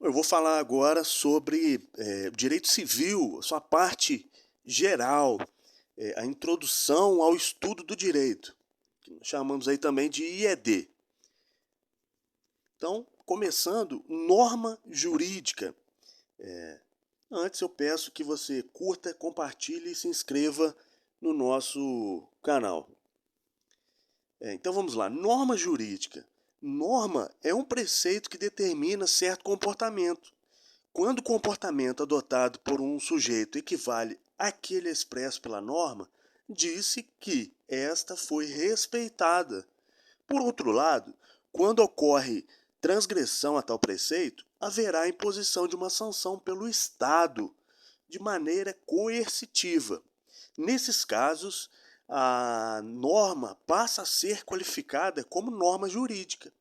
Eu vou falar agora sobre direito civil, a sua parte geral, a introdução ao estudo do direito, que nós chamamos aí também de IED. Então, começando, norma jurídica. Antes eu peço que você curta, compartilhe e se inscreva no nosso canal. Então vamos lá, norma jurídica. Norma é um preceito que determina certo comportamento. Quando o comportamento adotado por um sujeito equivale àquele expresso pela norma, disse que esta foi respeitada. Por outro lado, quando ocorre transgressão a tal preceito, haverá a imposição de uma sanção pelo Estado, de maneira coercitiva. Nesses casos, a norma passa a ser qualificada como norma jurídica.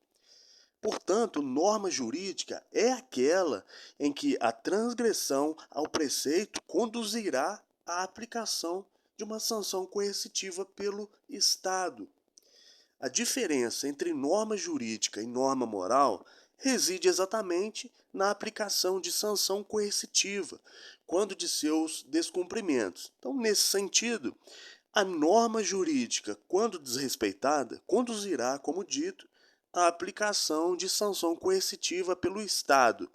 Portanto, norma jurídica é aquela em que a transgressão ao preceito conduzirá à aplicação de uma sanção coercitiva pelo Estado. A diferença entre norma jurídica e norma moral reside exatamente na aplicação de sanção coercitiva, quando de seus descumprimentos. Então, nesse sentido, a norma jurídica, quando desrespeitada, conduzirá, como dito, à aplicação de sanção coercitiva pelo Estado.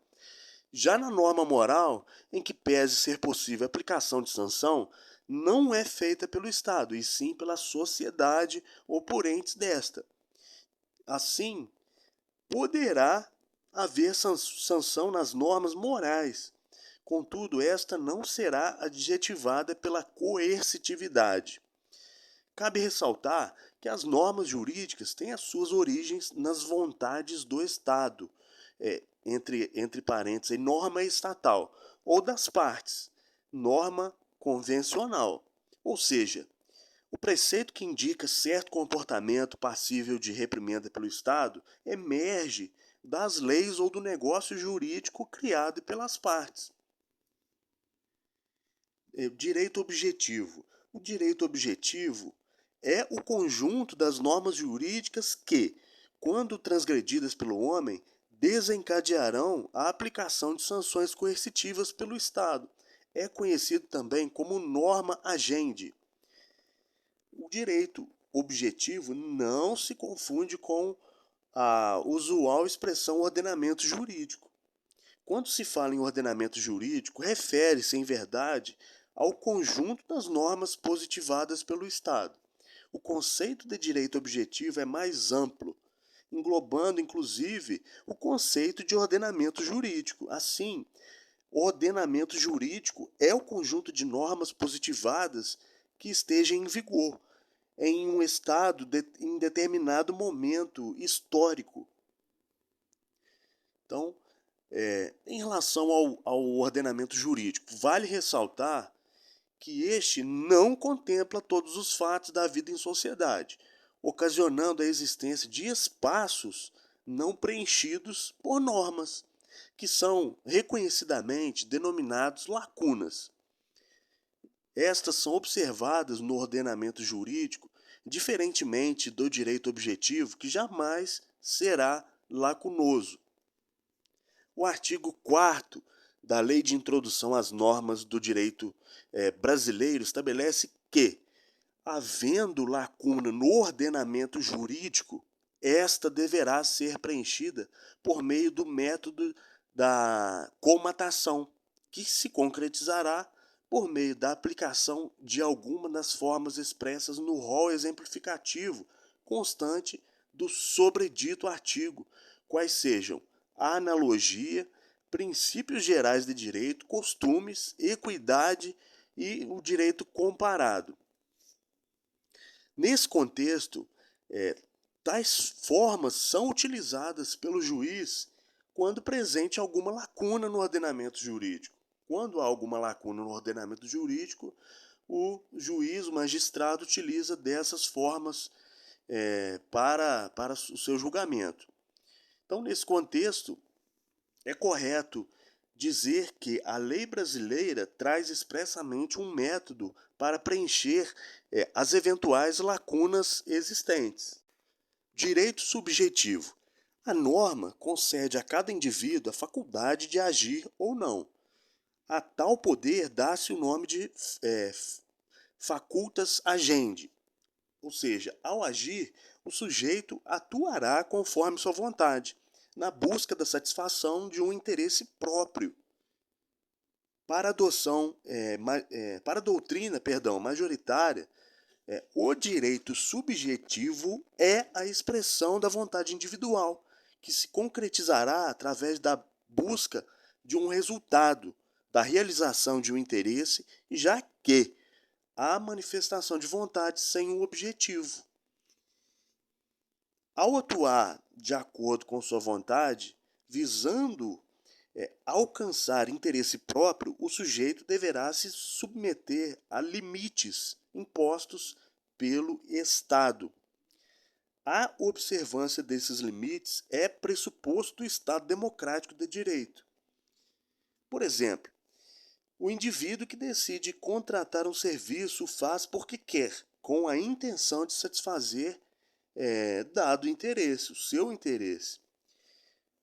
Já na norma moral, em que pese ser possível a aplicação de sanção, não é feita pelo Estado, e sim pela sociedade ou por entes desta. Assim, poderá haver sanção nas normas morais. Contudo, esta não será adjetivada pela coercitividade. Cabe ressaltar que as normas jurídicas têm as suas origens nas vontades do Estado, entre parênteses, norma estatal, ou das partes, norma convencional. Ou seja, o preceito que indica certo comportamento passível de reprimenda pelo Estado emerge das leis ou do negócio jurídico criado pelas partes. Direito objetivo. O direito objetivo é o conjunto das normas jurídicas que, quando transgredidas pelo homem, desencadearão a aplicação de sanções coercitivas pelo Estado. É conhecido também como norma agendi. O direito objetivo não se confunde com a usual expressão ordenamento jurídico. Quando se fala em ordenamento jurídico, refere-se, em verdade, ao conjunto das normas positivadas pelo Estado. O conceito de direito objetivo é mais amplo, englobando inclusive o conceito de ordenamento jurídico. Assim, o ordenamento jurídico é o conjunto de normas positivadas que esteja em vigor em um estado em determinado momento histórico. Então, em relação ao ordenamento jurídico, vale ressaltar que este não contempla todos os fatos da vida em sociedade, ocasionando a existência de espaços não preenchidos por normas, que são reconhecidamente denominados lacunas. Estas são observadas no ordenamento jurídico, diferentemente do direito objetivo, que jamais será lacunoso. O artigo 4º da Lei de Introdução às Normas do Direito Brasileiro estabelece que, havendo lacuna no ordenamento jurídico, esta deverá ser preenchida por meio do método da comatação, que se concretizará por meio da aplicação de alguma das formas expressas no rol exemplificativo constante do sobredito artigo, quais sejam a analogia, princípios gerais de direito, costumes, equidade e o direito comparado. Nesse contexto, tais formas são utilizadas pelo juiz quando presente alguma lacuna no ordenamento jurídico. Quando há alguma lacuna no ordenamento jurídico, o juiz, o magistrado, utiliza dessas formas para o seu julgamento. Então, nesse contexto, é correto dizer que a lei brasileira traz expressamente um método para preencher as eventuais lacunas existentes. Direito subjetivo. A norma concede a cada indivíduo a faculdade de agir ou não. A tal poder dá-se o nome de facultas agendi, ou seja, ao agir, o sujeito atuará conforme sua vontade, na busca da satisfação de um interesse próprio. Para a doutrina, majoritária, o direito subjetivo é a expressão da vontade individual, que se concretizará através da busca de um resultado, da realização de um interesse, já que há manifestação de vontade sem um objetivo. Ao atuar de acordo com sua vontade, visando alcançar interesse próprio, o sujeito deverá se submeter a limites impostos pelo Estado. A observância desses limites é pressuposto do Estado democrático de direito. Por exemplo, o indivíduo que decide contratar um serviço o faz porque quer, com a intenção de satisfazer dado interesse, o seu interesse.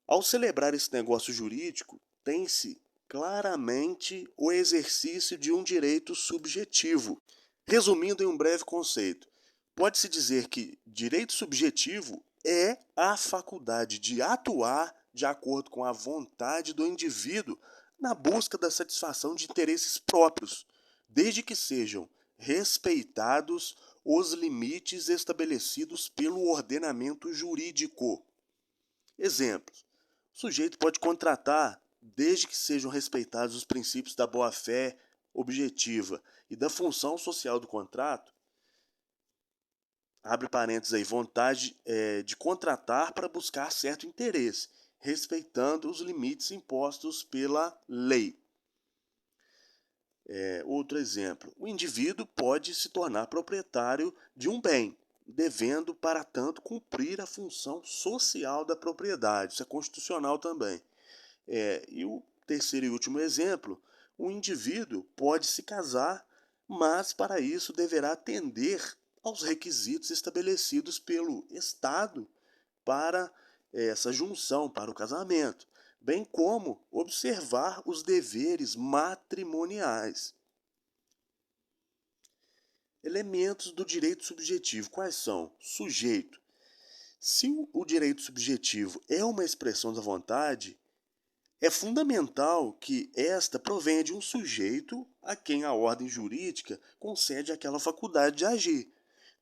Ao celebrar esse negócio jurídico, tem-se claramente o exercício de um direito subjetivo. Resumindo em um breve conceito, pode-se dizer que direito subjetivo é a faculdade de atuar de acordo com a vontade do indivíduo na busca da satisfação de interesses próprios, desde que sejam respeitados os limites estabelecidos pelo ordenamento jurídico. Exemplos: o sujeito pode contratar desde que sejam respeitados os princípios da boa-fé objetiva e da função social do contrato, abre parênteses aí, vontade de contratar para buscar certo interesse, respeitando os limites impostos pela lei. Outro exemplo, o indivíduo pode se tornar proprietário de um bem, devendo, para tanto, cumprir a função social da propriedade. Isso é constitucional também. E o terceiro e último exemplo, o indivíduo pode se casar, mas para isso deverá atender aos requisitos estabelecidos pelo Estado para essa junção, para o casamento, bem como observar os deveres matrimoniais. Elementos do direito subjetivo. Quais são? Sujeito. Se o direito subjetivo é uma expressão da vontade, é fundamental que esta provenha de um sujeito a quem a ordem jurídica concede aquela faculdade de agir.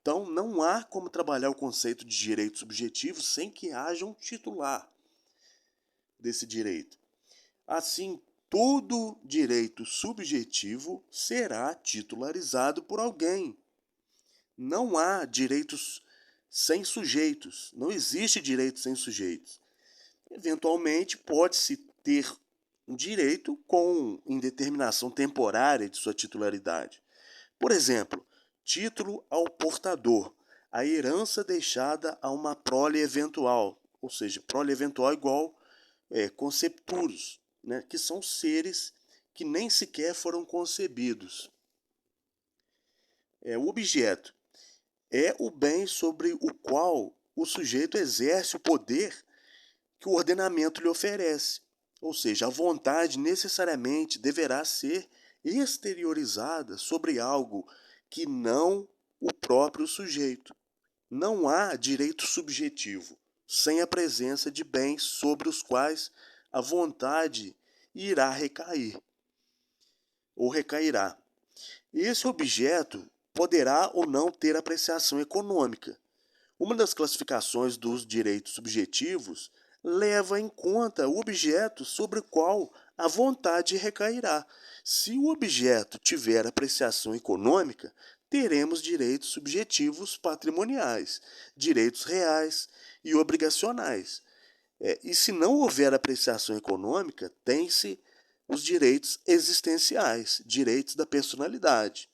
Então, não há como trabalhar o conceito de direito subjetivo sem que haja um titular desse direito. Assim, todo direito subjetivo será titularizado por alguém. Não há direitos sem sujeitos. Não existe direito sem sujeitos. Eventualmente, pode-se ter um direito com indeterminação temporária de sua titularidade. Por exemplo, título ao portador, a herança deixada a uma prole eventual, ou seja, prole eventual igual concepturos, né, que são seres que nem sequer foram concebidos. O objeto é o bem sobre o qual o sujeito exerce o poder que o ordenamento lhe oferece. Ou seja, a vontade necessariamente deverá ser exteriorizada sobre algo que não o próprio sujeito. Não há direito subjetivo sem a presença de bens sobre os quais a vontade irá recair ou recairá. Esse objeto poderá ou não ter apreciação econômica. Uma das classificações dos direitos subjetivos leva em conta o objeto sobre o qual a vontade recairá. Se o objeto tiver apreciação econômica, teremos direitos subjetivos patrimoniais, direitos reais e obrigacionais. E se não houver apreciação econômica, tem-se os direitos existenciais, direitos da personalidade.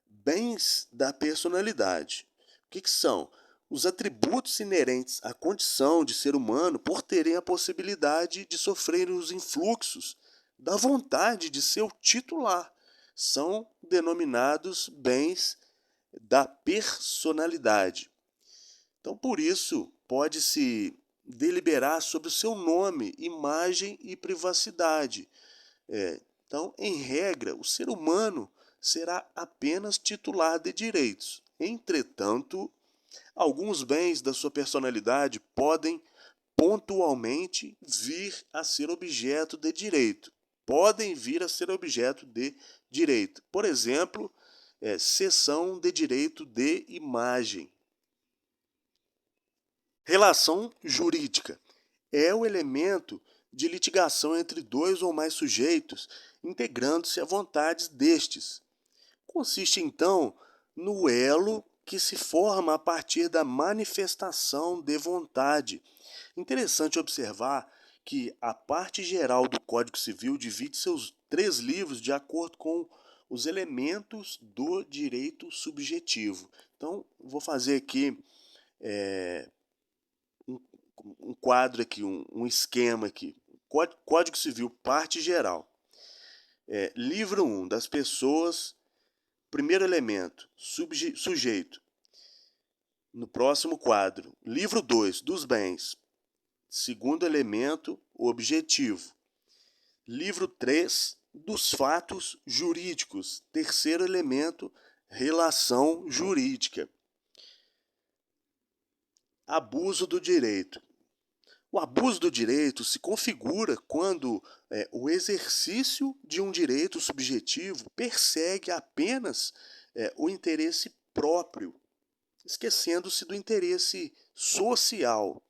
Bens da personalidade. O que são? Os atributos inerentes à condição de ser humano por terem a possibilidade de sofrerem os influxos da vontade de seu titular. São denominados bens da personalidade. Então, por isso, pode-se deliberar sobre o seu nome, imagem e privacidade. Então, em regra, o ser humano será apenas titular de direitos. Entretanto, alguns bens da sua personalidade podem pontualmente vir a ser objeto de direito. Podem vir a ser objeto de direito. Por exemplo, cessão de direito de imagem. Relação jurídica é o elemento de litigação entre dois ou mais sujeitos, integrando-se a vontades destes. Consiste, então, no elo que se forma a partir da manifestação de vontade. Interessante observar que a parte geral do Código Civil divide seus 3 livros de acordo com os elementos do direito subjetivo. Então, vou fazer aqui um quadro aqui, um esquema aqui. Código Civil, parte geral. Livro 1, das pessoas, primeiro elemento, sujeito. No próximo quadro, livro 2, dos bens. Segundo elemento, objetivo. Livro 3, dos fatos jurídicos. Terceiro elemento, relação jurídica. Abuso do direito. O abuso do direito se configura quando o exercício de um direito subjetivo persegue apenas o interesse próprio, esquecendo-se do interesse social.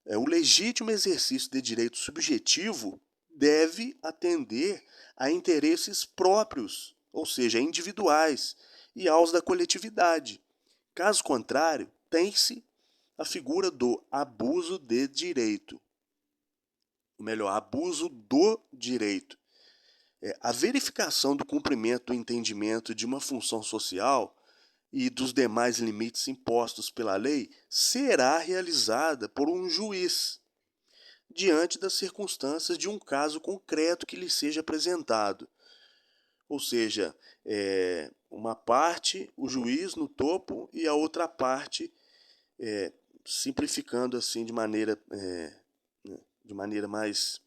O legítimo exercício de direito subjetivo deve atender a interesses próprios, ou seja, individuais, e aos da coletividade. Caso contrário, tem-se a figura do abuso de direito. Ou melhor, abuso do direito. A verificação do cumprimento do entendimento de uma função social e dos demais limites impostos pela lei será realizada por um juiz, diante das circunstâncias de um caso concreto que lhe seja apresentado. Ou seja, uma parte, o juiz no topo, e a outra parte, simplificando assim de maneira mais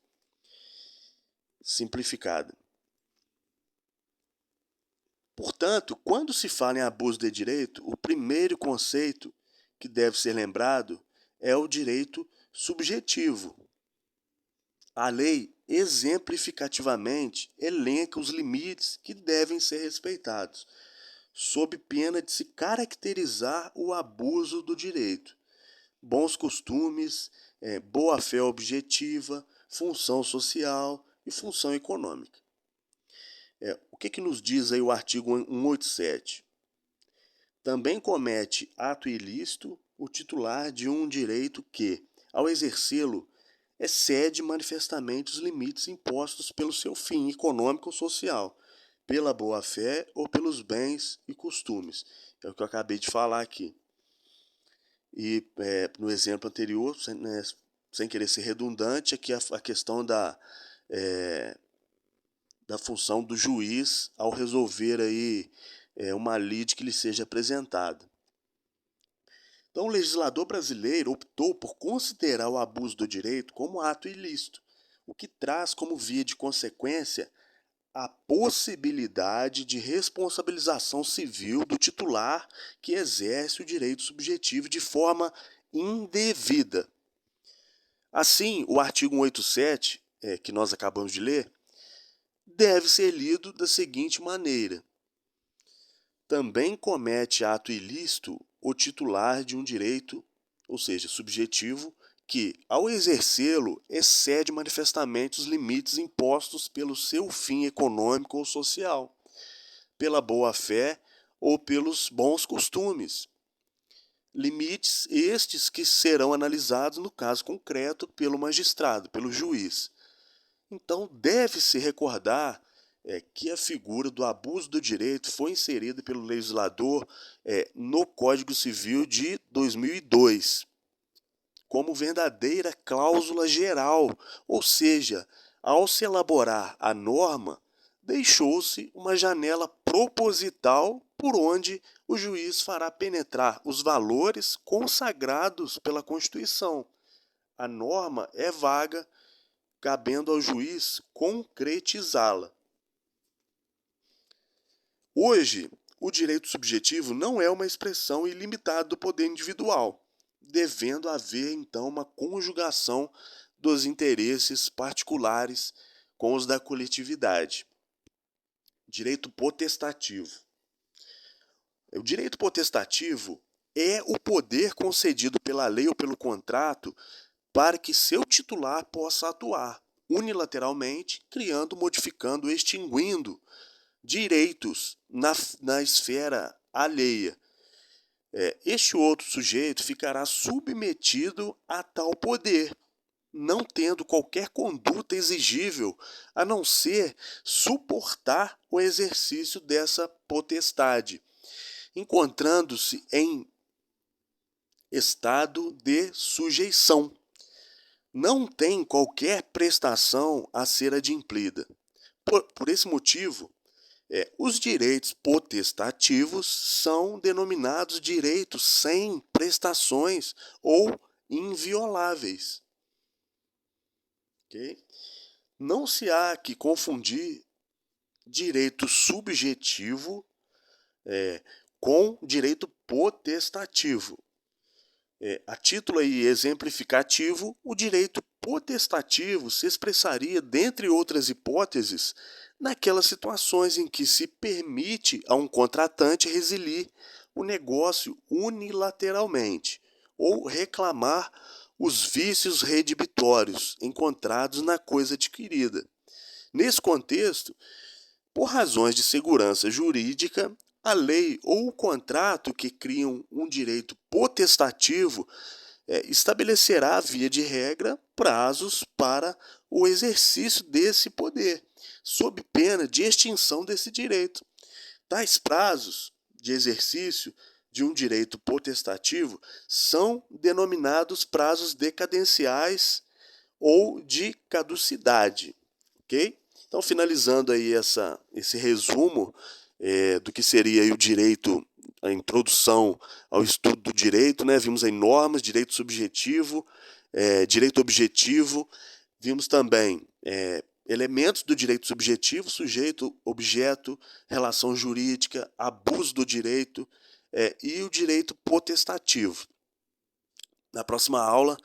simplificada. Portanto, quando se fala em abuso de direito, o primeiro conceito que deve ser lembrado é o direito subjetivo. A lei exemplificativamente elenca os limites que devem ser respeitados, sob pena de se caracterizar o abuso do direito. Bons costumes, boa-fé objetiva, função social e função econômica. O que nos diz aí o artigo 187? Também comete ato ilícito o titular de um direito que, ao exercê-lo, excede manifestamente os limites impostos pelo seu fim econômico ou social, pela boa-fé ou pelos bens e costumes. É o que eu acabei de falar aqui. E no exemplo anterior, sem querer ser redundante, aqui a questão da função do juiz ao resolver aí uma lide que lhe seja apresentada. Então, o legislador brasileiro optou por considerar o abuso do direito como ato ilícito, o que traz como via de consequência a possibilidade de responsabilização civil do titular que exerce o direito subjetivo de forma indevida. Assim, o artigo 187, que nós acabamos de ler, deve ser lido da seguinte maneira: também comete ato ilícito o titular de um direito, ou seja, subjetivo, que, ao exercê-lo, excede manifestamente os limites impostos pelo seu fim econômico ou social, pela boa-fé ou pelos bons costumes. Limites estes que serão analisados no caso concreto pelo magistrado, pelo juiz. Então, deve-se recordar que a figura do abuso do direito foi inserida pelo legislador no Código Civil de 2002, como verdadeira cláusula geral, ou seja, ao se elaborar a norma, deixou-se uma janela proposital por onde o juiz fará penetrar os valores consagrados pela Constituição, a norma é vaga, cabendo ao juiz concretizá-la. Hoje, o direito subjetivo não é uma expressão ilimitada do poder individual, devendo haver, então, uma conjugação dos interesses particulares com os da coletividade. Direito potestativo. O direito potestativo é o poder concedido pela lei ou pelo contrato para que seu titular possa atuar unilateralmente, criando, modificando, extinguindo direitos na esfera alheia. Este outro sujeito ficará submetido a tal poder, não tendo qualquer conduta exigível, a não ser suportar o exercício dessa potestade, encontrando-se em estado de sujeição. Não tem qualquer prestação a ser adimplida. Por esse motivo, os direitos potestativos são denominados direitos sem prestações ou invioláveis. Okay? Não se há que confundir direito subjetivo com direito potestativo. A título aí exemplificativo, o direito potestativo se expressaria, dentre outras hipóteses, naquelas situações em que se permite a um contratante resiliar o negócio unilateralmente ou reclamar os vícios redibitórios encontrados na coisa adquirida. Nesse contexto, por razões de segurança jurídica, a lei ou o contrato que criam um direito potestativo estabelecerá, via de regra, prazos para o exercício desse poder, sob pena de extinção desse direito. Tais prazos de exercício de um direito potestativo são denominados prazos decadenciais ou de caducidade. Ok? Então, finalizando aí esse resumo do que seria aí o direito, a introdução ao estudo do direito, né? Vimos aí normas, direito subjetivo, direito objetivo, vimos também elementos do direito subjetivo, sujeito, objeto, relação jurídica, abuso do direito e o direito potestativo. Na próxima aula,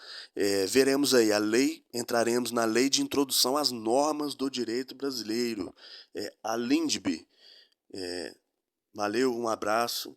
veremos aí a lei, entraremos na lei de introdução às normas do direito brasileiro, a LINDB. Valeu, um abraço.